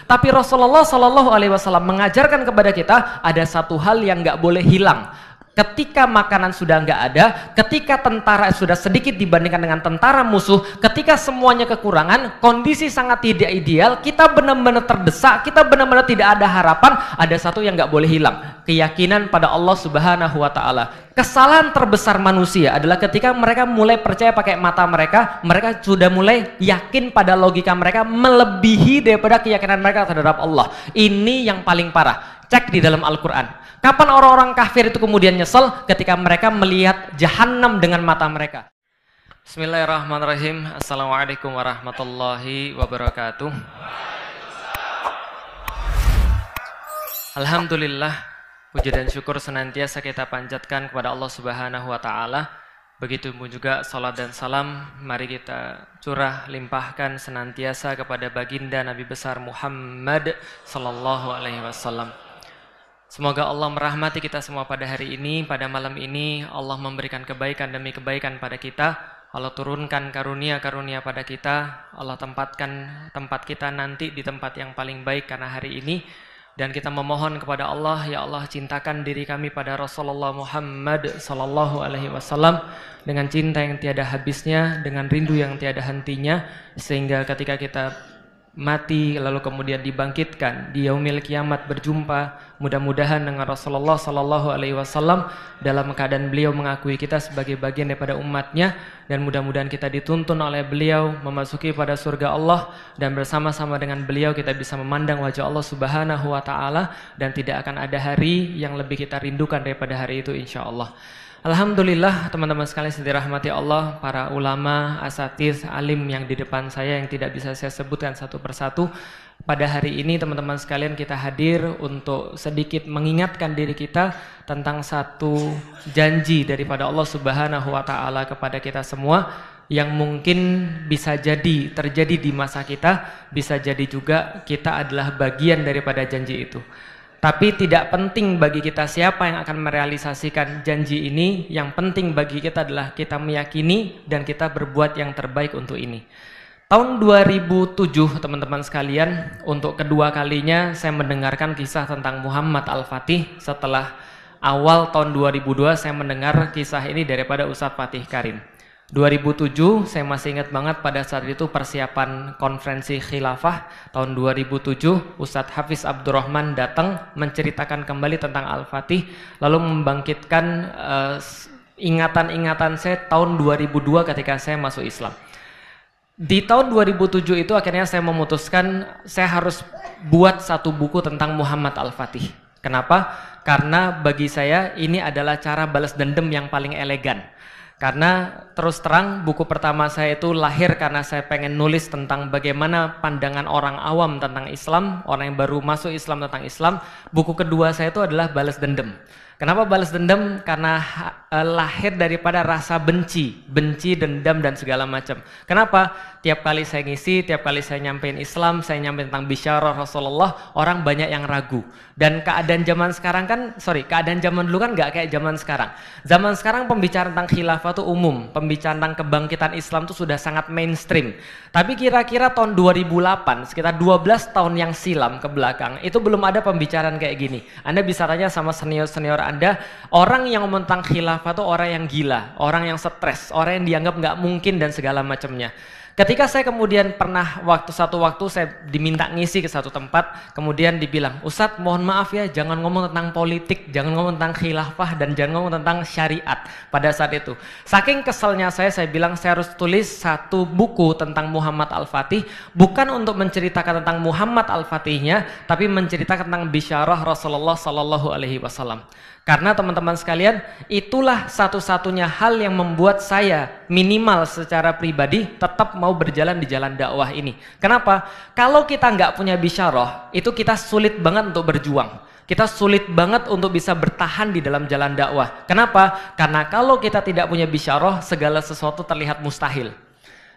Tapi Rasulullah Shallallahu Alaihi Wasallam mengajarkan kepada kita ada satu hal yang nggak boleh hilang. Ketika makanan sudah nggak ada, ketika tentara sudah sedikit dibandingkan dengan tentara musuh, ketika semuanya kekurangan, kondisi sangat tidak ideal, kita benar-benar terdesak, kita benar-benar tidak ada harapan, ada satu yang nggak boleh hilang, keyakinan pada Allah Subhanahu Wa Taala. Kesalahan terbesar manusia adalah ketika mereka mulai percaya pakai mata mereka, mereka sudah mulai yakin pada logika mereka melebihi daripada keyakinan mereka terhadap Allah. Ini yang paling parah. Cek di dalam Al-Quran. Kapan orang-orang kafir itu kemudian nyesel? Ketika mereka melihat jahanam dengan mata mereka. Bismillahirrahmanirrahim. Assalamualaikum warahmatullahi wabarakatuh. Alhamdulillah, puji dan syukur senantiasa kita panjatkan kepada Allah Subhanahu wa Ta'ala. Begitu juga salat dan salam mari kita curah limpahkan senantiasa kepada baginda Nabi besar Muhammad sallallahu alaihi wasallam. Semoga Allah merahmati kita semua pada hari ini, pada malam ini. Allah memberikan kebaikan demi kebaikan pada kita. Allah turunkan karunia-karunia pada kita. Allah tempatkan tempat kita nanti di tempat yang paling baik karena hari ini. Dan kita memohon kepada Allah, ya Allah cintakan diri kami pada Rasulullah Muhammad sallallahu alaihi wasallam dengan cinta yang tiada habisnya, dengan rindu yang tiada hentinya, sehingga ketika kita mati lalu kemudian dibangkitkan di yaumil kiamat berjumpa mudah-mudahan dengan Rasulullah sallallahu alaihi wasallam dalam keadaan beliau mengakui kita sebagai bagian daripada umatnya, dan mudah-mudahan kita dituntun oleh beliau memasuki pada surga Allah, dan bersama-sama dengan beliau kita bisa memandang wajah Allah Subhanahu wa Ta'ala, dan tidak akan ada hari yang lebih kita rindukan daripada hari itu insyaallah. Alhamdulillah teman-teman sekalian yang dirahmati Allah, para ulama, asatiz, alim yang di depan saya yang tidak bisa saya sebutkan satu persatu. Pada hari ini teman-teman sekalian kita hadir untuk sedikit mengingatkan diri kita tentang satu janji daripada Allah Subhanahu wa Ta'ala kepada kita semua yang mungkin bisa jadi terjadi di masa kita, bisa jadi juga kita adalah bagian daripada janji itu. Tapi tidak penting bagi kita siapa yang akan merealisasikan janji ini. Yang penting bagi kita adalah kita meyakini dan kita berbuat yang terbaik untuk ini. Tahun 2007 teman-teman sekalian, untuk kedua kalinya saya mendengarkan kisah tentang Muhammad Al-Fatih. Setelah awal tahun 2002 saya mendengar kisah ini daripada Ustadz Fatih Karim. 2007 saya masih ingat banget, pada saat itu persiapan konferensi khilafah tahun 2007, Ustadz Hafiz Abdurrahman datang menceritakan kembali tentang Al-Fatih, lalu membangkitkan ingatan-ingatan saya tahun 2002 ketika saya masuk Islam. Di tahun 2007 itu akhirnya saya memutuskan saya harus buat satu buku tentang Muhammad Al-Fatih. Kenapa? Karena bagi saya ini adalah cara balas dendam yang paling elegan. Karena terus terang buku pertama saya itu lahir karena saya pengen nulis tentang bagaimana pandangan orang awam tentang Islam, orang yang baru masuk Islam tentang Islam. Buku kedua saya itu adalah balas dendam. Kenapa balas dendam? Karena lahir daripada rasa benci, dendam dan segala macam. Kenapa? Tiap kali saya ngisi, tiap kali saya nyampein Islam, saya nyampein tentang bisyarah Rasulullah, orang banyak yang ragu. Dan keadaan zaman sekarang keadaan zaman dulu kan nggak kayak zaman sekarang. Zaman sekarang pembicaraan tentang khilafah itu umum, pembicaraan tentang kebangkitan Islam itu sudah sangat mainstream. Tapi kira-kira tahun 2008, sekitar 12 tahun yang silam ke belakang, itu belum ada pembicaraan kayak gini. Anda bisa tanya sama senior-senior Anda, orang yang ngomong tentang khilafah itu orang yang gila, orang yang stres, orang yang dianggap nggak mungkin dan segala macamnya. Ketika saya kemudian pernah satu waktu saya diminta ngisi ke satu tempat, kemudian dibilang, Ustadz mohon maaf ya, jangan ngomong tentang politik, jangan ngomong tentang khilafah, dan jangan ngomong tentang syariat pada saat itu. Saking keselnya saya bilang saya harus tulis satu buku tentang Muhammad Al-Fatih, bukan untuk menceritakan tentang Muhammad Al-Fatihnya, tapi menceritakan tentang bisyarah Rasulullah Sallallahu Alaihi Wasallam. Karena teman-teman sekalian, itulah satu-satunya hal yang membuat saya minimal secara pribadi tetap mau berjalan di jalan dakwah ini. Kenapa? Kalau kita nggak punya bisyarah, itu kita sulit banget untuk berjuang. Kita sulit banget untuk bisa bertahan di dalam jalan dakwah. Kenapa? Karena kalau kita tidak punya bisyarah, segala sesuatu terlihat mustahil.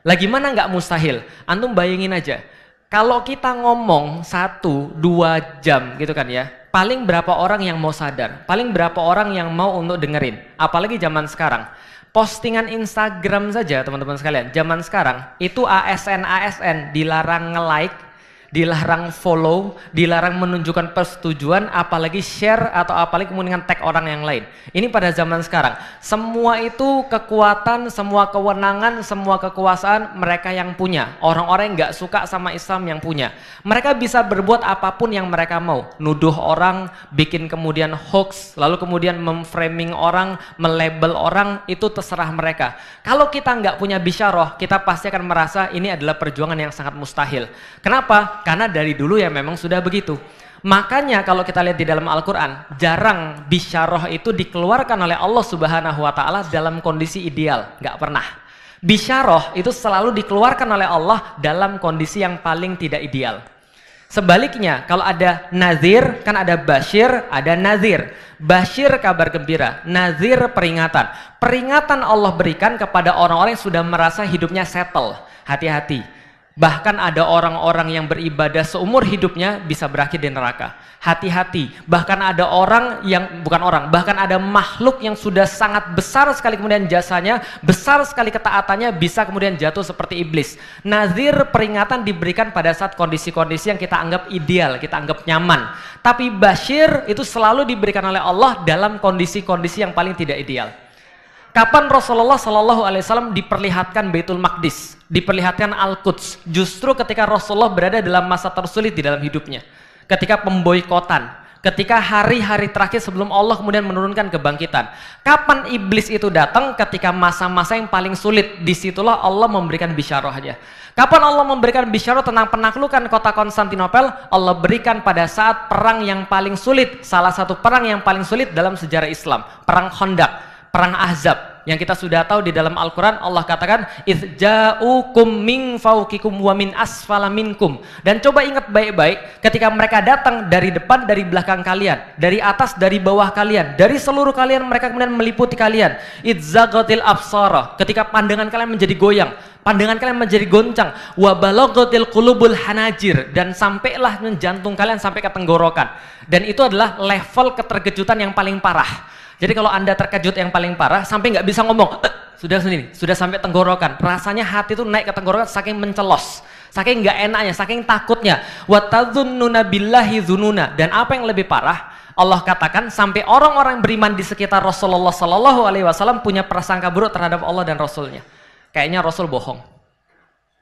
Lagi mana nggak mustahil? Antum bayangin aja. Kalau kita ngomong 1-2 jam gitu kan ya, paling berapa orang yang mau sadar? Paling berapa orang yang mau untuk dengerin? Apalagi zaman sekarang. Postingan Instagram saja teman-teman sekalian, zaman sekarang itu ASN dilarang nge-like, dilarang follow, dilarang menunjukkan persetujuan, apalagi share atau apalagi kemudian tag orang yang lain. Ini pada zaman sekarang. Semua itu kekuatan, semua kewenangan, semua kekuasaan mereka yang punya. Orang-orang yang nggak suka sama Islam yang punya. Mereka bisa berbuat apapun yang mereka mau. Nuduh orang, bikin kemudian hoax, lalu kemudian memframing orang, melabel orang, itu terserah mereka. Kalau kita nggak punya bisyarah, kita pasti akan merasa ini adalah perjuangan yang sangat mustahil. Kenapa? Karena dari dulu ya memang sudah begitu. Makanya kalau kita lihat di dalam Al-Quran, jarang bisyarah itu dikeluarkan oleh Allah Subhanahu wa Ta'ala dalam kondisi ideal, nggak pernah. Bisyarah itu selalu dikeluarkan oleh Allah dalam kondisi yang paling tidak ideal. Sebaliknya, kalau ada nazir, kan ada basyir, ada nazir. Basyir kabar gembira, nazir peringatan. Peringatan Allah berikan kepada orang-orang yang sudah merasa hidupnya settle. Hati-hati. Bahkan ada orang-orang yang beribadah seumur hidupnya bisa berakhir di neraka. Hati-hati. Bahkan ada orang yang, bukan orang, bahkan ada makhluk yang sudah sangat besar sekali kemudian jasanya, besar sekali ketaatannya, bisa kemudian jatuh seperti iblis. Nazir peringatan diberikan pada saat kondisi-kondisi yang kita anggap ideal, kita anggap nyaman. Tapi basyir itu selalu diberikan oleh Allah dalam kondisi-kondisi yang paling tidak ideal. Kapan Rasulullah Shallallahu Alaihi Wasallam diperlihatkan Baitul Maqdis, diperlihatkan Al-Quds? Justru ketika Rasulullah berada dalam masa tersulit di dalam hidupnya, ketika pemboikotan, ketika hari-hari terakhir sebelum Allah kemudian menurunkan kebangkitan. Kapan iblis itu datang? Ketika masa-masa yang paling sulit. Disitulah Allah memberikan bisyarahnya. Kapan Allah memberikan bisyarah tentang penaklukan kota Konstantinopel? Allah berikan pada saat perang yang paling sulit, salah satu perang yang paling sulit dalam sejarah Islam, perang Khandaq. Perang Ahzab yang kita sudah tahu di dalam Al-Quran, Allah katakan idz ja'ukum min fawqikum wa min asfala minkum. Dan coba ingat baik-baik, ketika mereka datang dari depan, dari belakang kalian, dari atas, dari bawah kalian, dari seluruh kalian, mereka kemudian meliputi kalian. Idz zaghatil absara, ketika pandangan kalian menjadi goyang, pandangan kalian menjadi goncang. Wa balaghatil qulubul hanajir, dan sampailah jantung kalian sampai ke tenggorokan. Dan itu adalah level keterkejutan yang paling parah. Jadi kalau Anda terkejut yang paling parah sampai nggak bisa ngomong, sudah sendiri, sudah sampai tenggorokan. Rasanya hati itu naik ke tenggorokan saking mencelos, saking nggak enaknya, saking takutnya. Wa tadzunnuna billahi dzununa. Dan apa yang lebih parah? Allah katakan sampai orang-orang beriman di sekitar Rasulullah Sallallahu Alaihi Wasallam punya prasangka buruk terhadap Allah dan Rasulnya. Kayaknya Rasul bohong.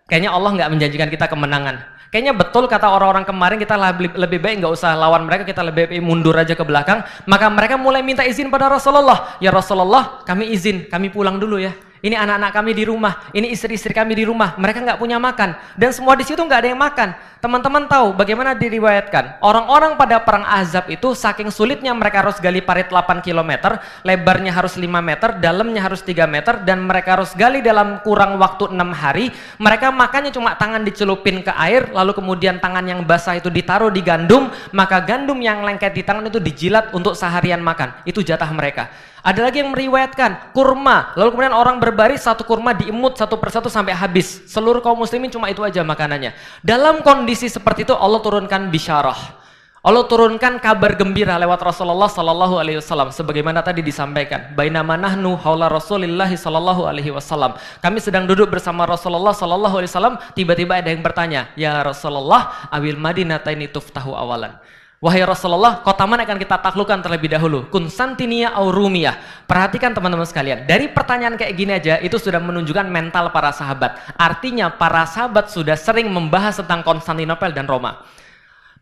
Kayaknya Allah nggak menjanjikan kita kemenangan. Kayaknya betul kata orang-orang kemarin, kita lebih baik nggak usah lawan mereka, kita lebih baik mundur aja ke belakang. Maka mereka mulai minta izin pada Rasulullah. Ya Rasulullah, kami izin, kami pulang dulu ya. Ini anak-anak kami di rumah, ini istri-istri kami di rumah, mereka nggak punya makan. Dan semua di situ nggak ada yang makan. Teman-teman tahu bagaimana diriwayatkan? Orang-orang pada perang Ahzab itu saking sulitnya mereka harus gali parit 8 km, lebarnya harus 5 meter, dalamnya harus 3 meter, dan mereka harus gali dalam kurang waktu 6 hari. Mereka makannya cuma tangan dicelupin ke air, lalu kemudian tangan yang basah itu ditaruh di gandum, maka gandum yang lengket di tangan itu dijilat untuk seharian makan. Itu jatah mereka. Ada lagi yang meriwayatkan kurma, lalu kemudian orang berbaris satu kurma diemut satu persatu sampai habis. Seluruh kaum muslimin cuma itu aja makanannya. Dalam kondisi seperti itu Allah turunkan bisyarah. Allah turunkan kabar gembira lewat Rasulullah Sallallahu Alaihi Wasallam. Sebagaimana tadi disampaikan, bainama nahnu haula Rasulillah Sallallahu Alaihi Wasallam. Kami sedang duduk bersama Rasulullah Sallallahu Alaihi Wasallam. Tiba-tiba ada yang bertanya, ya Rasulullah, awil madinataini tuftahu awalan. Wahai Rasulullah, kota mana akan kita taklukkan terlebih dahulu? Konstantinia atau Rumiyah? Perhatikan teman-teman sekalian, dari pertanyaan kayak gini aja itu sudah menunjukkan mental para sahabat. Artinya para sahabat sudah sering membahas tentang Konstantinopel dan Roma.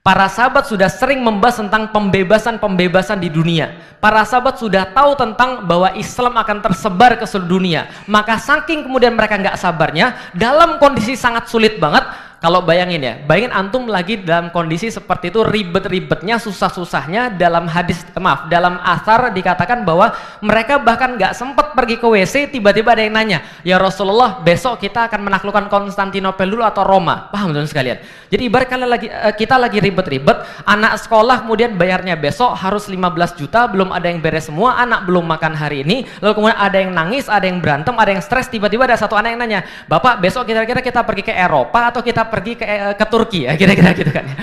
Para sahabat sudah sering membahas tentang pembebasan-pembebasan di dunia. Para sahabat sudah tahu tentang bahwa Islam akan tersebar ke seluruh dunia. Maka saking kemudian mereka nggak sabarnya, dalam kondisi sangat sulit banget. Kalau bayangin ya, bayangin antum lagi dalam kondisi seperti itu, ribet-ribetnya, susah-susahnya. Dalam hadis, dalam athar dikatakan bahwa mereka bahkan nggak sempat pergi ke WC, tiba-tiba ada yang nanya, ya Rasulullah, besok kita akan menaklukkan Konstantinopel dulu atau Roma? Paham teman sekalian? Jadi ibarat kalian kita lagi ribet-ribet, anak sekolah kemudian bayarnya besok harus 15 juta, belum ada yang beres semua, anak belum makan hari ini, lalu kemudian ada yang nangis, ada yang berantem, ada yang stres, tiba-tiba ada satu anak yang nanya, Bapak besok kira-kira kita pergi ke Eropa atau kita pergi ke Turki ya, kira-kira gitu kan ya.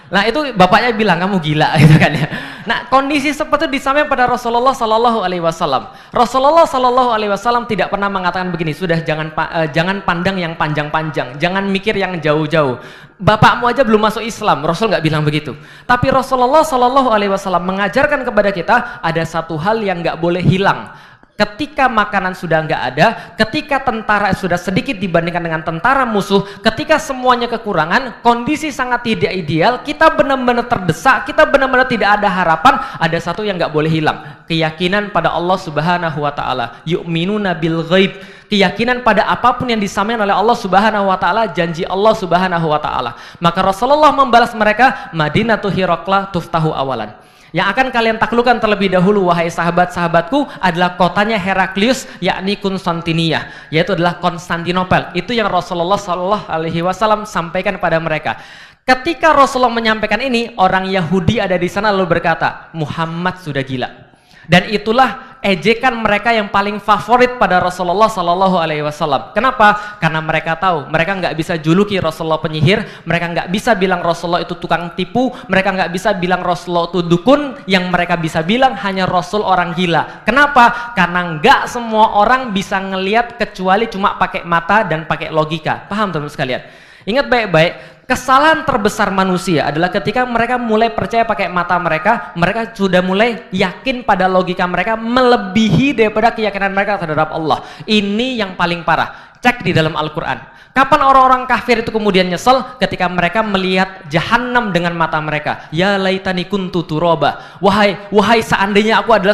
Nah itu bapaknya bilang kamu gila gitu kan ya. Nah kondisi seperti itu disampaikan pada Rasulullah Sallallahu Alaihi Wasallam. Rasulullah Sallallahu Alaihi Wasallam tidak pernah mengatakan begini, sudah jangan pandang yang panjang-panjang, jangan mikir yang jauh-jauh. Bapakmu aja belum masuk Islam, Rasul nggak bilang begitu. Tapi Rasulullah Sallallahu Alaihi Wasallam mengajarkan kepada kita ada satu hal yang nggak boleh hilang. Ketika makanan sudah nggak ada, ketika tentara sudah sedikit dibandingkan dengan tentara musuh, ketika semuanya kekurangan, kondisi sangat tidak ideal, kita benar-benar terdesak, kita benar-benar tidak ada harapan, ada satu yang nggak boleh hilang, keyakinan pada Allah Subhanahu wa Ta'ala. Yu'minuna bil ghaib, keyakinan pada apapun yang disampaikan oleh Allah Subhanahu wa Ta'ala, janji Allah Subhanahu wa Ta'ala. Maka Rasulullah membalas mereka, Madinatu Hiraqla tuftahu awalan. Yang akan kalian taklukkan terlebih dahulu wahai sahabat-sahabatku adalah kotanya Heraklius, yakni Konstantinia, yaitu adalah Konstantinopel. Itu yang Rasulullah Shallallahu Alaihi Wasallam sampaikan pada mereka. Ketika Rasulullah menyampaikan ini, orang Yahudi ada di sana lalu berkata, Muhammad sudah gila. Dan itulah ejekan mereka yang paling favorit pada Rasulullah Sallallahu Alaihi Wasallam. Kenapa? Karena mereka tahu mereka nggak bisa juluki Rasulullah penyihir, mereka nggak bisa bilang Rasulullah itu tukang tipu, mereka nggak bisa bilang Rasulullah itu dukun. Yang mereka bisa bilang hanya Rasul orang gila. Kenapa? Karena nggak semua orang bisa ngelihat kecuali cuma pakai mata dan pakai logika. Paham teman-teman sekalian? Ingat baik-baik, kesalahan terbesar manusia adalah ketika mereka mulai percaya pakai mata mereka, mereka sudah mulai yakin pada logika mereka melebihi daripada keyakinan mereka terhadap Allah. Ini yang paling parah. Cek di dalam Al-Quran. Kapan orang-orang kafir itu kemudian nyesel? Ketika mereka melihat jahanam dengan mata mereka. Ya laitani kuntu turoba. Wahai seandainya aku adalah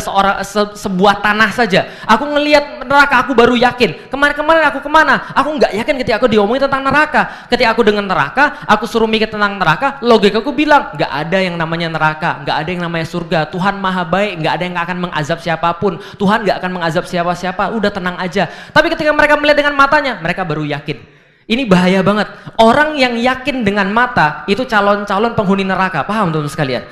sebuah tanah saja. Aku ngelihat neraka, aku baru yakin. Kemarin-kemarin aku kemana? Aku nggak yakin ketika aku diomongin tentang neraka. Ketika aku dengan neraka, aku suruh mikir tentang neraka, logikaku bilang nggak ada yang namanya neraka, nggak ada yang namanya surga. Tuhan maha baik, nggak ada yang akan mengazab siapapun. Tuhan nggak akan mengazab siapa-siapa. Udah tenang aja. Tapi ketika mereka melihat dengan matanya, mereka baru yakin. Ini bahaya banget. Orang yang yakin dengan mata itu calon-calon penghuni neraka. Paham teman-teman sekalian?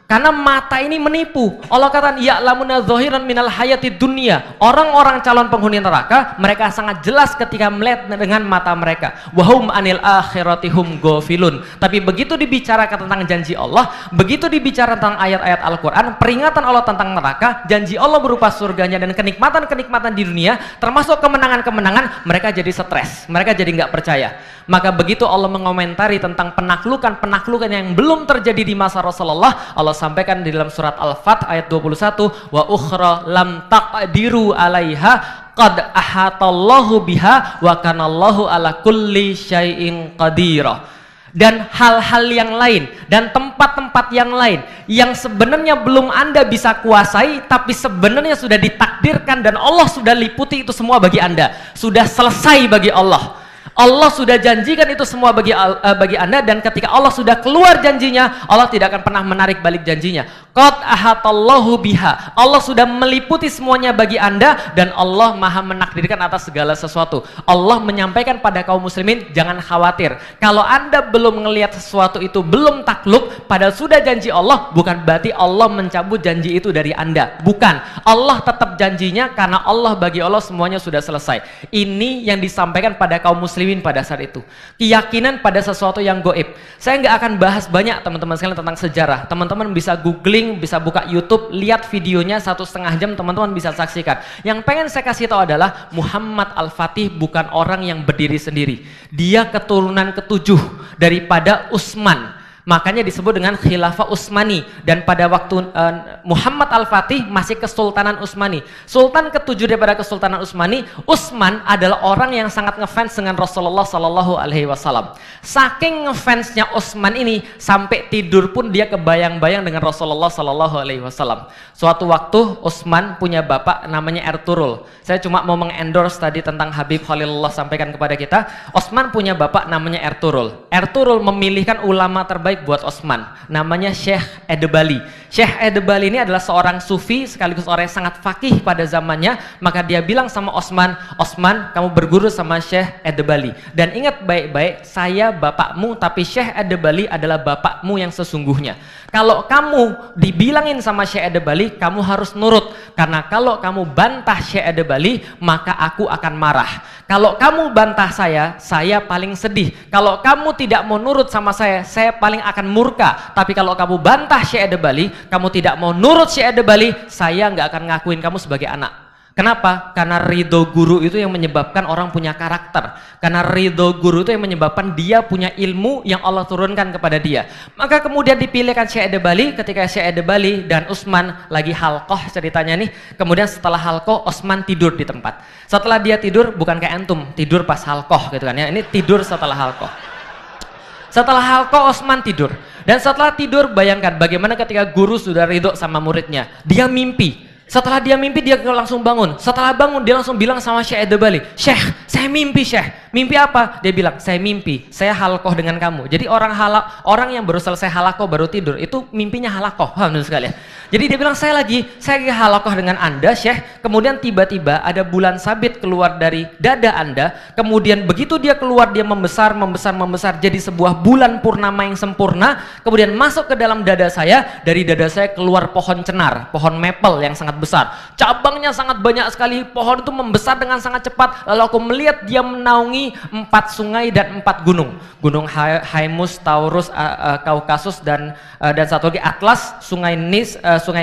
Karena mata ini menipu. Allah kata, ya'lamuna dzahiran minal hayatid dunya. Orang-orang calon penghuni neraka, mereka sangat jelas ketika melihat dengan mata mereka. Wahum anil akhiratihum ghafilun. Tapi begitu dibicarakan tentang janji Allah, begitu dibicarakan tentang ayat-ayat Al-Qur'an, peringatan Allah tentang neraka, janji Allah berupa surganya dan kenikmatan-kenikmatan di dunia, termasuk kemenangan-kemenangan, mereka jadi stres. Mereka jadi nggak percaya. Maka begitu Allah mengomentari tentang penaklukan-penaklukan yang belum terjadi di masa Rasulullah, Allah sampaikan di dalam surat Al-Fath ayat 21, wa ukhra lam taqdiru 'alaiha qad ahatallahu biha wa kanallahu ala kulli syai'in qadira. Dan hal-hal yang lain dan tempat-tempat yang lain yang sebenarnya belum Anda bisa kuasai, tapi sebenarnya sudah ditakdirkan dan Allah sudah liputi itu semua bagi Anda. Sudah selesai bagi Allah. Allah sudah janjikan itu semua bagi Anda, dan ketika Allah sudah keluar janjinya, Allah tidak akan pernah menarik balik janjinya. Qad ahatallahu biha. Allah sudah meliputi semuanya bagi Anda, dan Allah maha menakdirkan atas segala sesuatu. Allah menyampaikan pada kaum muslimin, jangan khawatir. Kalau Anda belum melihat sesuatu itu, belum takluk, padahal sudah janji Allah, bukan berarti Allah mencabut janji itu dari Anda. Bukan. Allah tetap janjinya, karena Allah bagi Allah semuanya sudah selesai. Ini yang disampaikan pada kaum muslimin pada saat itu. Keyakinan pada sesuatu yang goib. Saya nggak akan bahas banyak teman-teman sekalian tentang sejarah. Teman-teman bisa googling, bisa buka YouTube, lihat videonya 1,5 jam, teman-teman bisa saksikan. Yang pengen saya kasih tahu adalah Muhammad Al-Fatih bukan orang yang berdiri sendiri. Dia keturunan ke-7 daripada Utsman. Makanya disebut dengan Khilafah Utsmani. Dan pada waktu Muhammad Al-Fatih masih Kesultanan Utsmani. Sultan ke-7 daripada Kesultanan Utsmani, Utsman adalah orang yang sangat ngefans dengan Rasulullah Sallallahu Alaihi Wasallam. Saking ngefansnya Utsman ini, sampai tidur pun dia kebayang-bayang dengan Rasulullah Sallallahu Alaihi Wasallam. Suatu waktu Utsman punya bapak namanya Ertugrul. Saya cuma mau mengendorse tadi tentang Habib Khalilullah sampaikan kepada kita. Utsman punya bapak namanya Ertugrul. Ertugrul memilihkan ulama terbaik buat Utsman, namanya Syekh Edebali. Syekh Edebali ini adalah seorang sufi sekaligus orang yang sangat fakih pada zamannya. Maka dia bilang sama Utsman, Utsman, kamu berguru sama Syekh Edebali. Dan ingat baik-baik, saya bapakmu, tapi Syekh Edebali adalah bapakmu yang sesungguhnya. Kalau kamu dibilangin sama Syekh Edebali, kamu harus nurut. Karena kalau kamu bantah Syekh Edebali, maka aku akan marah. Kalau kamu bantah saya paling sedih. Kalau kamu tidak mau nurut sama saya paling akan murka. Tapi kalau kamu bantah Syekh Ede-Bali, kamu tidak mau nurut Syekh Ede-Bali, saya nggak akan ngakuin kamu sebagai anak. Kenapa? Karena ridho guru itu yang menyebabkan orang punya karakter. Karena ridho guru itu yang menyebabkan dia punya ilmu yang Allah turunkan kepada dia. Maka kemudian dipilihkan Syekh Ede-Bali ketika Syekh Ede-Bali dan Utsman lagi halqoh ceritanya nih. Kemudian setelah halqoh, Utsman tidur di tempat. Setelah dia tidur, bukan kayak antum, tidur pas halqoh gitu kan ya. Ini tidur setelah halqoh. Setelah halqoh, Utsman tidur. Dan setelah tidur, bayangkan bagaimana ketika guru sudah ridho sama muridnya. Dia mimpi. Setelah dia mimpi, dia langsung bangun. Setelah bangun, dia langsung bilang sama Syekh Ede-Bali, "Syekh, saya mimpi Syekh." Mimpi apa? Dia bilang, "Saya mimpi, saya halaqoh dengan kamu." Jadi orang yang baru selesai halaqoh baru tidur, itu mimpinya halaqoh. Alhamdulillah sekalian. Jadi dia bilang, saya lagi halaqoh dengan Anda Syekh. Kemudian tiba-tiba ada bulan sabit keluar dari dada Anda. Kemudian begitu dia keluar, dia membesar jadi sebuah bulan purnama yang sempurna. Kemudian masuk ke dalam dada saya. Dari dada saya keluar pohon cenar, pohon maple yang sangat besar, cabangnya sangat banyak sekali. Pohon itu membesar dengan sangat cepat. Lalu aku melihat dia menaungi 4 sungai dan 4 gunung, gunung Haimus, Taurus, Kaukasus, dan satu lagi Atlas, sungai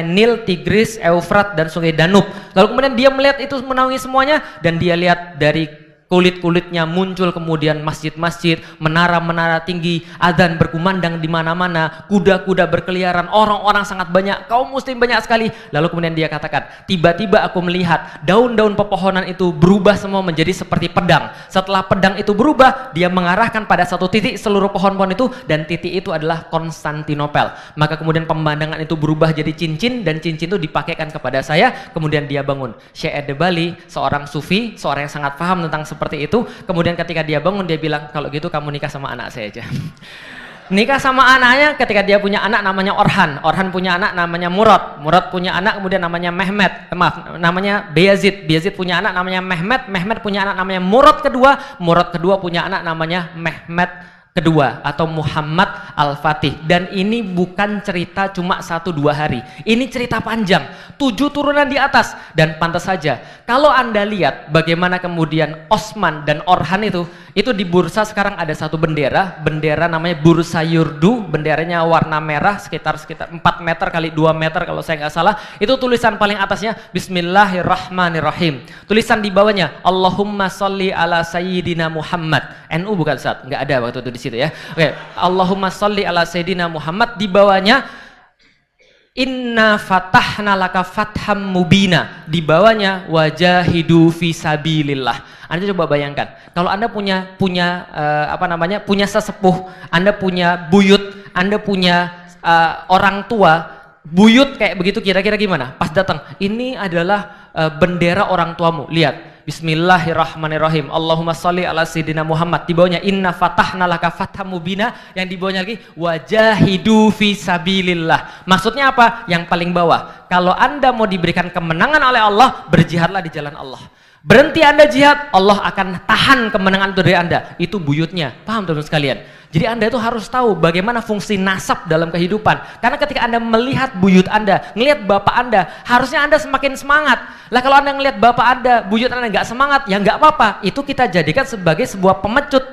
Nil, Tigris, Eufrat, dan sungai Danub. Lalu kemudian dia melihat itu menaungi semuanya, dan dia lihat dari kulit-kulitnya muncul kemudian masjid-masjid, menara-menara tinggi, azan berkumandang di mana-mana, kuda-kuda berkeliaran, orang-orang sangat banyak, kaum muslim banyak sekali. Lalu kemudian dia katakan, tiba-tiba aku melihat daun-daun pepohonan itu berubah semua menjadi seperti pedang. Setelah pedang itu berubah, dia mengarahkan pada satu titik seluruh pohon-pohon itu, dan titik itu adalah Konstantinopel. Maka kemudian pemandangan itu berubah jadi cincin, dan cincin itu dipakaikan kepada saya. Kemudian dia bangun. Syekh Ede-Bali, seorang sufi, seorang yang sangat paham tentang seperti itu. Kemudian ketika dia bangun, dia bilang, "Kalau gitu kamu nikah sama anak saya aja." Nikah sama anaknya ketika dia punya anak namanya Orhan. Orhan punya anak namanya Murad. Murad punya anak kemudian namanya Mehmet. Namanya Bayazid. Bayazid punya anak namanya Mehmet. Mehmet punya anak namanya Murad kedua. Murad kedua punya anak namanya Mehmet kedua atau Muhammad Al-Fatih. Dan ini bukan cerita cuma 1-2 hari. Ini cerita panjang, 7 turunan di atas. Dan pantas saja kalau Anda lihat bagaimana kemudian Osman dan Orhan itu di bursa sekarang ada satu bendera namanya Bursa Yurdu. Benderanya warna merah, sekitar 4 meter kali 2 meter kalau saya nggak salah. Itu tulisan paling atasnya Bismillahirrahmanirrahim. Tulisan di bawahnya Allahumma sholli ala sayyidina Muhammad. NU bukan saat, nggak ada waktu itu di situ ya. Oke, Allahumma sholli ala sayyidina Muhammad. Di bawahnya Inna fatahna laka fatham mubina. Di bawahnya wajahidu fisabilillah. Anda coba bayangkan, kalau Anda punya punya sesepuh, Anda punya buyut, Anda punya orang tua, buyut kayak begitu, kira-kira gimana? Pas datang, ini adalah bendera orang tuamu. Lihat, Bismillahirrahmanirrahim. Allahumma sholli ala sayyidina Muhammad. Di bawahnya inna fatahna laka fatham mubina. Yang di bawahnya lagi wajahidu fisabilillah. Maksudnya apa? Yang paling bawah, kalau Anda mau diberikan kemenangan oleh Allah, berjihadlah di jalan Allah. Berhenti Anda jihad, Allah akan tahan kemenangan itu dari Anda. Itu buyutnya. Paham teman-teman sekalian? Jadi Anda itu harus tahu bagaimana fungsi nasab dalam kehidupan. Karena ketika Anda melihat buyut Anda, ngelihat bapak Anda, harusnya Anda semakin semangat. Lah kalau Anda ngelihat bapak Anda, buyut Anda nggak semangat, ya nggak apa-apa. Itu kita jadikan sebagai sebuah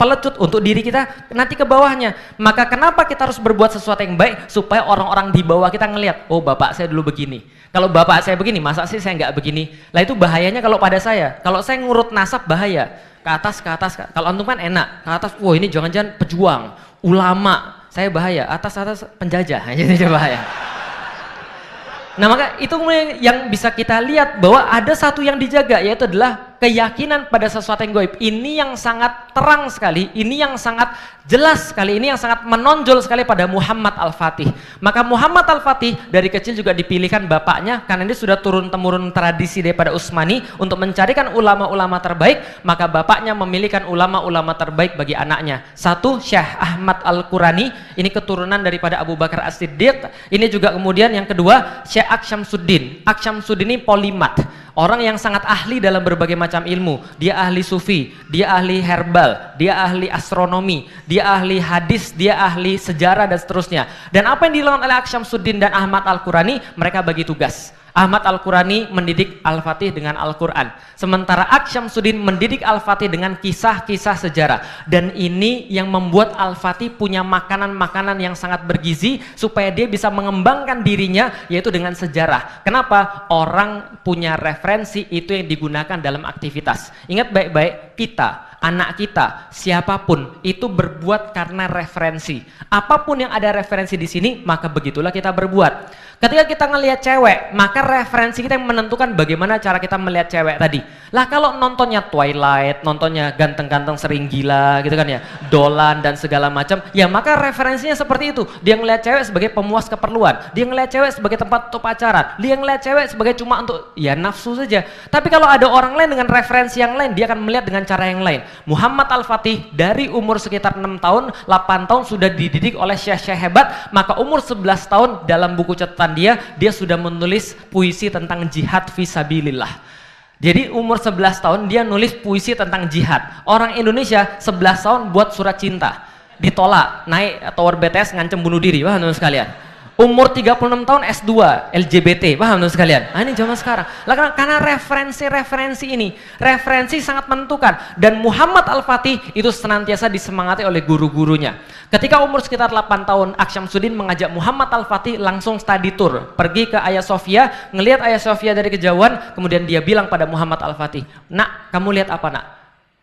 pelecut untuk diri kita nanti ke bawahnya. Maka kenapa kita harus berbuat sesuatu yang baik supaya orang-orang di bawah kita ngelihat, oh bapak saya dulu begini. Kalau bapak saya begini, masa sih saya nggak begini? Lah itu bahayanya kalau pada saya. Kalau saya ngurut nasab bahaya. Ke atas. Kalau antum kan enak. Ke atas, wah ini jangan-jangan pejuang, ulama. Saya bahaya. Atas penjajah. Jadi bahaya. Nah maka itu yang bisa kita lihat bahwa ada satu yang dijaga, yaitu adalah keyakinan pada sesuatu yang gaib. Ini yang sangat terang sekali, ini yang sangat jelas sekali, ini yang sangat menonjol sekali pada Muhammad Al-Fatih. Maka Muhammad Al-Fatih dari kecil juga dipilihkan bapaknya, karena ini sudah turun-temurun tradisi daripada Utsmani untuk mencarikan ulama-ulama terbaik. Maka bapaknya memilihkan ulama-ulama terbaik bagi anaknya. Satu, Syekh Ahmad Al-Qurani, ini keturunan daripada Abu Bakar As-Siddiq. Ini juga kemudian yang kedua, Syekh Aksyamsuddin. Aksyamsuddin ini polimat, orang yang sangat ahli dalam berbagai macam ilmu. Dia ahli sufi, dia ahli herbal, dia ahli astronomi, dia ahli hadis, dia ahli sejarah dan seterusnya. Dan apa yang dilakukan oleh Aksyamsuddin dan Ahmad Al-Qurani, mereka bagi tugas. Ahmad Al-Qurani mendidik Al-Fatih dengan Al-Quran. Sementara Ak Syamsuddin mendidik Al-Fatih dengan kisah-kisah sejarah. Dan ini yang membuat Al-Fatih punya makanan-makanan yang sangat bergizi supaya dia bisa mengembangkan dirinya, yaitu dengan sejarah. Kenapa? Orang punya referensi, itu yang digunakan dalam aktivitas. Ingat baik-baik, kita, anak kita, siapapun itu berbuat karena referensi. Apapun yang ada referensi di sini, maka begitulah kita berbuat. Ketika kita ngelihat cewek, maka referensi kita yang menentukan bagaimana cara kita melihat cewek tadi. Lah kalau nontonnya Twilight, nontonnya ganteng-ganteng sering gila gitu kan ya, Dolan dan segala macam, ya maka referensinya seperti itu. Dia ngelihat cewek sebagai pemuas keperluan, dia ngelihat cewek sebagai tempat untuk pacaran, dia ngelihat cewek sebagai cuma untuk ya nafsu saja. Tapi kalau ada orang lain dengan referensi yang lain, dia akan melihat dengan cara yang lain. Muhammad Al-Fatih dari umur sekitar 6 tahun, 8 tahun sudah dididik oleh syekh-syekh hebat, maka umur 11 tahun dalam buku catatan dia sudah menulis puisi tentang jihad fisabilillah. Jadi umur 11 tahun dia nulis puisi tentang jihad. Orang Indonesia 11 tahun buat surat cinta, ditolak, naik tower BTS ngancem bunuh diri, paham teman sekalian. Umur 36 tahun S2 LGBT, paham teman sekalian. Nah, ini zaman sekarang. Lah karena referensi ini, referensi sangat menentukan. Dan Muhammad Al-Fatih itu senantiasa disemangati oleh guru-gurunya. Ketika umur sekitar 8 tahun, Ak Syamsuddin mengajak Muhammad Al-Fatih langsung study tour, pergi ke Hagia Sophia, ngelihat Hagia Sophia dari kejauhan, kemudian dia bilang pada Muhammad Al-Fatih, "Nak, kamu lihat apa, Nak?"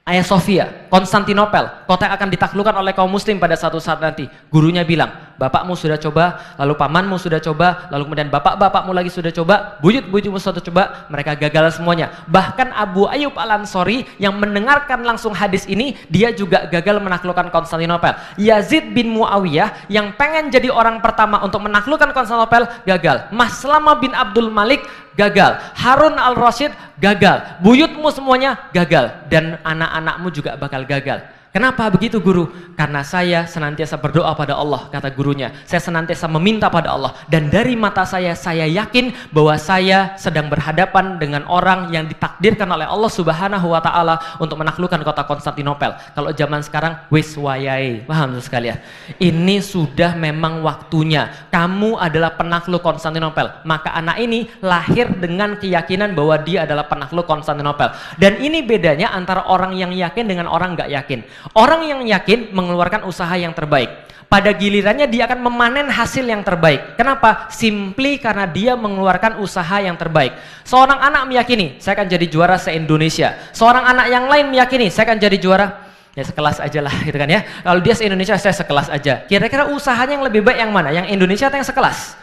Hagia Sophia, Konstantinopel, kota yang akan ditaklukkan oleh kaum muslim pada satu saat nanti. Gurunya bilang, bapakmu sudah coba, lalu pamanmu sudah coba, lalu kemudian bapak-bapakmu lagi sudah coba, buyut-buyutmu sudah coba, mereka gagal semuanya. Bahkan Abu Ayyub Al-Ansori yang mendengarkan langsung hadis ini, dia juga gagal menaklukkan Konstantinopel. Yazid bin Muawiyah yang pengen jadi orang pertama untuk menaklukkan Konstantinopel, gagal. Maslama bin Abdul Malik, gagal. Harun Al-Rasyid, gagal. Buyutmu semuanya gagal. Dan anak-anakmu juga bakal gagal. Kenapa begitu guru? Karena saya senantiasa berdoa pada Allah, kata gurunya. Saya senantiasa meminta pada Allah. Dan dari mata saya yakin bahwa saya sedang berhadapan dengan orang yang ditakdirkan oleh Allah Subhanahu wa Ta'ala untuk menaklukkan kota Konstantinopel. Kalau zaman sekarang, wis wayai. Paham sekalian? Ini sudah memang waktunya. Kamu adalah penakluk Konstantinopel. Maka anak ini lahir dengan keyakinan bahwa dia adalah penakluk Konstantinopel. Dan ini bedanya antara orang yang yakin dengan orang nggak yakin. Orang yang yakin mengeluarkan usaha yang terbaik. Pada gilirannya dia akan memanen hasil yang terbaik. Kenapa? Simply karena dia mengeluarkan usaha yang terbaik. Seorang anak meyakini, saya akan jadi juara se-Indonesia. Seorang anak yang lain meyakini, saya akan jadi juara ya sekelas aja lah gitu kan ya. Kalau dia se-Indonesia, saya sekelas aja. Kira-kira usahanya yang lebih baik yang mana? Yang Indonesia atau yang sekelas?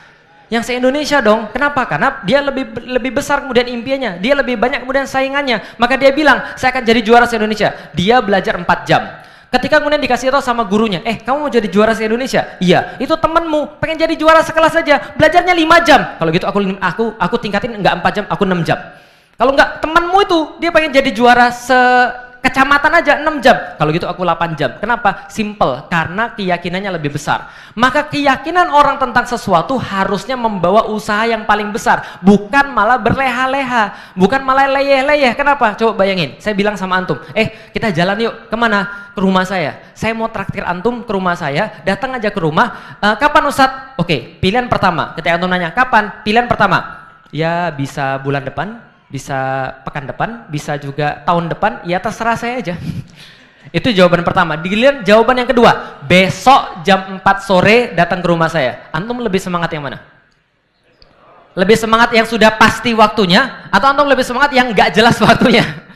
Yang se-Indonesia dong. Kenapa? Karena dia lebih besar kemudian impiannya, dia lebih banyak kemudian saingannya. Maka dia bilang, saya akan jadi juara se-Indonesia. Dia belajar 4 jam. Ketika kemudian dikasih tahu sama gurunya, kamu mau jadi juara se-Indonesia? Iya. Itu temenmu pengen jadi juara sekelas saja, belajarnya 5 jam. Kalau gitu aku tingkatin enggak 4 jam, aku 6 jam. Kalau enggak, temanmu itu dia pengen jadi juara kecamatan aja 6 jam. Kalau gitu aku 8 jam. Kenapa? Simple, karena keyakinannya lebih besar. Maka keyakinan orang tentang sesuatu harusnya membawa usaha yang paling besar, bukan malah berleha-leha, bukan malah leyeh-leyeh. Kenapa? Coba bayangin, saya bilang sama antum, kita jalan yuk. Kemana? Ke rumah saya. Saya mau traktir antum ke rumah saya, datang aja ke rumah. Kapan Ustadz? Oke, pilihan pertama. Ketika antum nanya, kapan? Pilihan pertama, ya bisa bulan depan, bisa pekan depan, bisa juga tahun depan, ya terserah saya aja. Itu jawaban pertama. Dilihat jawaban yang kedua, besok jam 4 sore datang ke rumah saya. Antum lebih semangat yang mana? Lebih semangat yang sudah pasti waktunya, atau antum lebih semangat yang nggak jelas waktunya?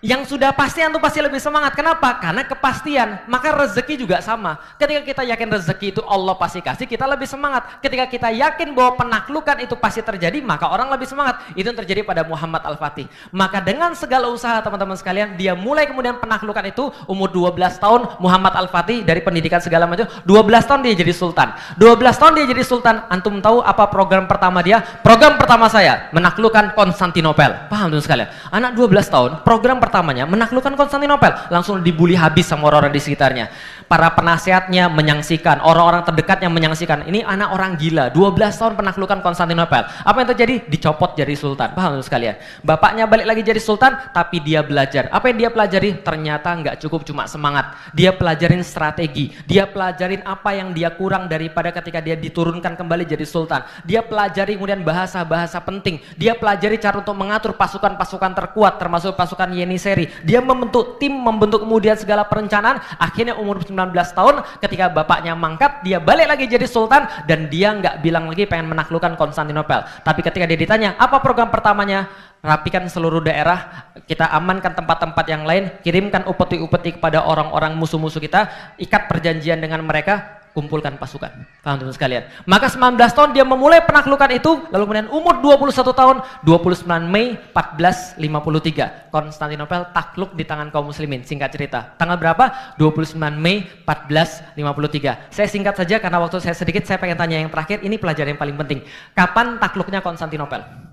Yang sudah pasti antum pasti lebih semangat. Kenapa? Karena kepastian. Maka rezeki juga sama. Ketika kita yakin rezeki itu Allah pasti kasih, kita lebih semangat. Ketika kita yakin bahwa penaklukan itu pasti terjadi, maka orang lebih semangat. Itu yang terjadi pada Muhammad Al-Fatih. Maka dengan segala usaha teman-teman sekalian, dia mulai kemudian penaklukan itu umur 12 tahun. Muhammad Al-Fatih dari pendidikan segala macam, 12 tahun dia jadi sultan. 12 tahun dia jadi sultan. Antum tahu apa program pertama dia? Program pertama saya menaklukkan Konstantinopel. Paham teman sekalian? Anak 12 tahun, program pertama pertamanya menaklukkan Konstantinopel, langsung dibully habis sama orang-orang di sekitarnya. Para penasehatnya menyaksikan, orang-orang terdekatnya menyaksikan, ini anak orang gila, 12 tahun penaklukan Konstantinopel. Apa yang terjadi? Dicopot jadi sultan. Paham sekalian? Bapaknya balik lagi jadi sultan, tapi dia belajar. Apa yang dia pelajari? Ternyata nggak cukup cuma semangat. Dia pelajarin strategi, dia pelajarin apa yang dia kurang daripada ketika dia diturunkan kembali jadi sultan. Dia pelajari kemudian bahasa-bahasa penting. Dia pelajari cara untuk mengatur pasukan-pasukan terkuat, termasuk pasukan Yeniseri. Dia membentuk tim, membentuk kemudian segala perencanaan. Akhirnya umur 19 tahun ketika bapaknya mangkat, dia balik lagi jadi sultan dan dia nggak bilang lagi pengen menaklukkan Konstantinopel. Tapi ketika dia ditanya, apa program pertamanya? Rapikan seluruh daerah, kita amankan tempat-tempat yang lain, kirimkan upeti-upeti kepada orang-orang musuh-musuh kita, ikat perjanjian dengan mereka, kumpulkan pasukan. Paham teman sekalian? Maka 19 tahun dia memulai penaklukan itu, lalu kemudian umur 21 tahun, 29 Mei 1453, Konstantinopel takluk di tangan kaum muslimin. Singkat cerita, tanggal berapa? 29 Mei 1453. Saya singkat saja karena waktu saya sedikit, saya pengen tanya yang terakhir, ini pelajaran yang paling penting. Kapan takluknya Konstantinopel?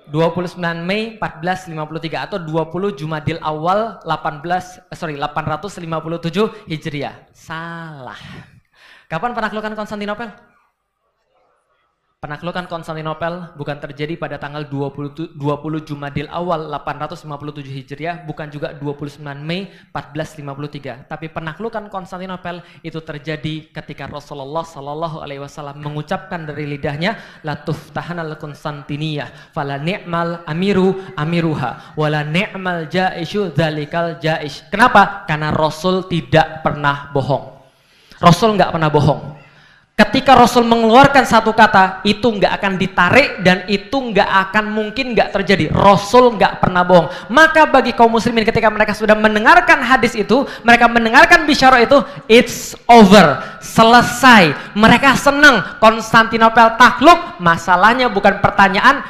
29 Mei 1453 atau 20 Jumadil Awal 857 Hijriah. Salah. Kapan penaklukan Konstantinopel? Penaklukan Konstantinopel bukan terjadi pada tanggal 20 Jumadil Awal 857 Hijriah, bukan juga 29 Mei 1453. Tapi penaklukan Konstantinopel itu terjadi ketika Rasulullah Shallallahu Alaihi Wasallam mengucapkan dari lidahnya, la tuftahanal Konstantiniyah, fala ni'mal amiru amiruha, wala ni'mal jaishu dzalikal jaish. Kenapa? Karena Rasul tidak pernah bohong. Rasul nggak pernah bohong. Ketika Rasul mengeluarkan satu kata, itu nggak akan ditarik dan itu nggak akan mungkin nggak terjadi. Rasul nggak pernah bohong. Maka bagi kaum muslimin ketika mereka sudah mendengarkan hadis itu, mereka mendengarkan bisyarah itu, it's over, selesai. Mereka senang Konstantinopel takluk. Masalahnya bukan pertanyaan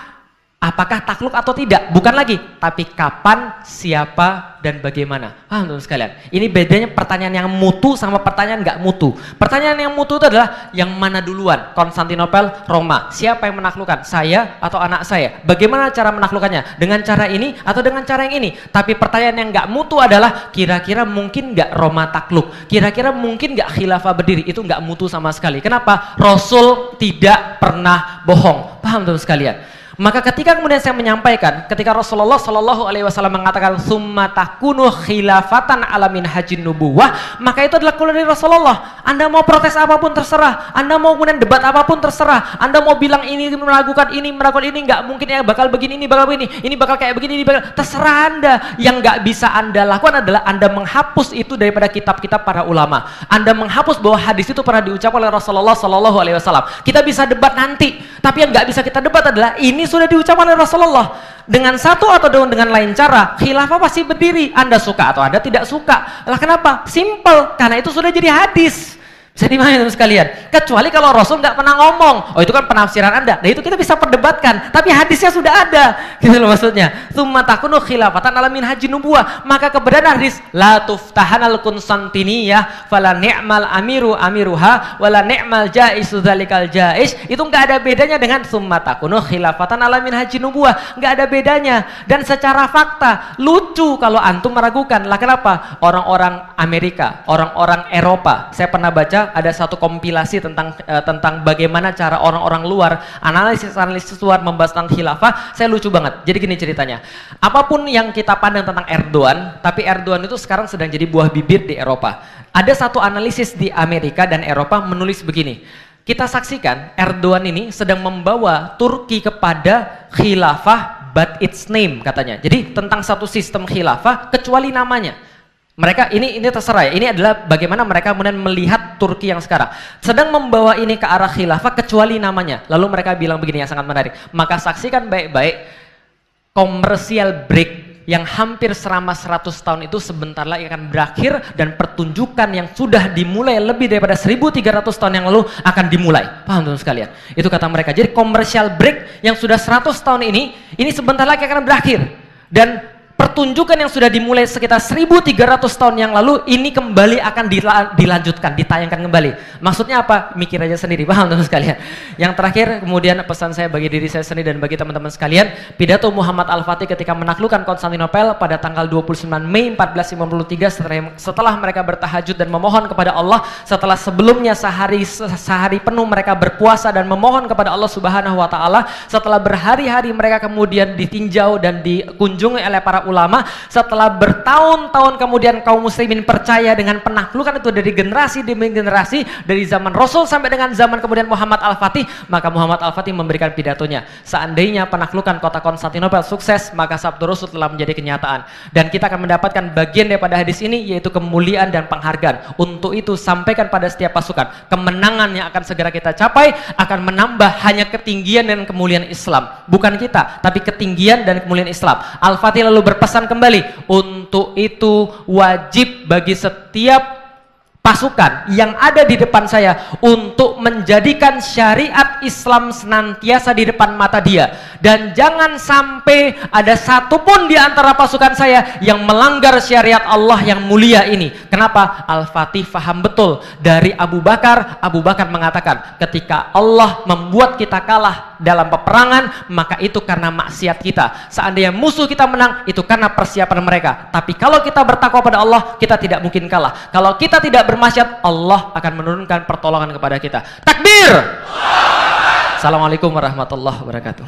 apakah takluk atau tidak, bukan lagi, tapi kapan, siapa, dan bagaimana. Paham teman sekalian? Ini bedanya pertanyaan yang mutu sama pertanyaan nggak mutu. Pertanyaan yang mutu itu adalah yang mana duluan, Konstantinopel, Roma. Siapa yang menaklukkan? Saya atau anak saya? Bagaimana cara menaklukkannya? Dengan cara ini atau dengan cara yang ini? Tapi pertanyaan yang nggak mutu adalah kira-kira mungkin nggak Roma takluk? Kira-kira mungkin nggak khilafah berdiri? Itu nggak mutu sama sekali. Kenapa? Rasul tidak pernah bohong. Paham teman sekalian? Maka ketika kemudian saya menyampaikan, ketika Rasulullah Shallallahu Alaihi Wasallam mengatakan summa takunu khilafatan alamin hajin nubuwah, maka itu adalah keluar dari Rasulullah. Anda mau protes apapun terserah, Anda mau kemudian debat apapun terserah, Anda mau bilang ini meragukan ini nggak mungkin ya, bakal begini, ini bakal begini, ini bakal kayak begini, ini bakal, terserah Anda. Yang nggak bisa Anda lakukan adalah Anda menghapus itu daripada kitab-kitab para ulama. Anda menghapus bahwa hadis itu pernah diucapkan oleh Rasulullah Shallallahu Alaihi Wasallam. Kita bisa debat nanti, tapi yang nggak bisa kita debat adalah ini sudah diucapkan oleh Rasulullah dengan satu atau dengan lain cara. Khilafah pasti berdiri, Anda suka atau Anda tidak suka. Lah kenapa? Simple, karena itu sudah jadi hadis. Bisa dimana sekalian? Kecuali kalau Rasul nggak pernah ngomong, oh itu kan penafsiran Anda. Nah itu kita bisa perdebatkan, tapi hadisnya sudah ada, gitu loh maksudnya. Tsumma takunu khilafatan ala minhajin nubuwah. Maka keberadaan hadis la tuftahanal Konstantiniyah fala ni'mal amiru amiruha wala ni'mal jaisu dzalikal jais. Itu nggak ada bedanya dengan tsumma takunu khilafatan ala minhajin nubuwah. Nggak ada bedanya. Dan secara fakta lucu kalau antum meragukan. Lah kenapa? Orang-orang Amerika, orang-orang Eropa, saya pernah baca ada satu kompilasi tentang bagaimana cara orang-orang luar analisis luar membahas tentang khilafah. Saya lucu banget. Jadi gini ceritanya. Apapun yang kita pandang tentang Erdogan, tapi Erdogan itu sekarang sedang jadi buah bibir di Eropa. Ada satu analisis di Amerika dan Eropa menulis begini. Kita saksikan Erdogan ini sedang membawa Turki kepada khilafah but its name katanya. Jadi tentang satu sistem khilafah kecuali namanya. Mereka ini terserah ya. Ini adalah bagaimana mereka kemudian melihat Turki yang sekarang sedang membawa ini ke arah khilafah kecuali namanya. Lalu mereka bilang begini yang sangat menarik. Maka saksikan baik-baik, commercial break yang hampir selama 100 tahun itu sebentar lagi akan berakhir dan pertunjukan yang sudah dimulai lebih daripada 1300 tahun yang lalu akan dimulai. Paham teman sekalian? Itu kata mereka. Jadi commercial break yang sudah 100 tahun ini sebentar lagi akan berakhir. Dan pertunjukan yang sudah dimulai sekitar 1300 tahun yang lalu ini kembali akan dilanjutkan, ditayangkan kembali. Maksudnya apa? Mikir aja sendiri, paham teman sekalian. Yang terakhir, kemudian pesan saya bagi diri saya sendiri dan bagi teman-teman sekalian, pidato Muhammad Al-Fatih ketika menaklukkan Konstantinopel pada tanggal 29 Mei 1453 setelah mereka bertahajud dan memohon kepada Allah, setelah sebelumnya sehari penuh mereka berpuasa dan memohon kepada Allah Subhanahu wa taala, setelah berhari-hari mereka kemudian ditinjau dan dikunjungi oleh para ulama, setelah bertahun-tahun kemudian kaum muslimin percaya dengan penaklukan itu dari generasi demi generasi, dari zaman Rasul sampai dengan zaman kemudian Muhammad Al-Fatih, maka Muhammad Al-Fatih memberikan pidatonya. Seandainya penaklukan kota Konstantinopel sukses, maka sabda Rasul telah menjadi kenyataan. Dan kita akan mendapatkan bagian daripada hadis ini, yaitu kemuliaan dan penghargaan. Untuk itu sampaikan pada setiap pasukan, kemenangan yang akan segera kita capai akan menambah hanya ketinggian dan kemuliaan Islam. Bukan kita, tapi ketinggian dan kemuliaan Islam. Al-Fatih lalu berpesan kembali, untuk itu wajib bagi setiap pasukan yang ada di depan saya untuk menjadikan syariat Islam senantiasa di depan mata dia, dan jangan sampai ada satupun di antara pasukan saya yang melanggar syariat Allah yang mulia ini. Kenapa? Al-Fatih faham betul dari Abu Bakar. Abu Bakar mengatakan, ketika Allah membuat kita kalah dalam peperangan, maka itu karena maksiat kita. Seandainya musuh kita menang, itu karena persiapan mereka. Tapi kalau kita bertakwa pada Allah, kita tidak mungkin kalah. Kalau kita tidak bermaksiat, Allah akan menurunkan pertolongan kepada kita. Takbir! Assalamualaikum warahmatullahi wabarakatuh.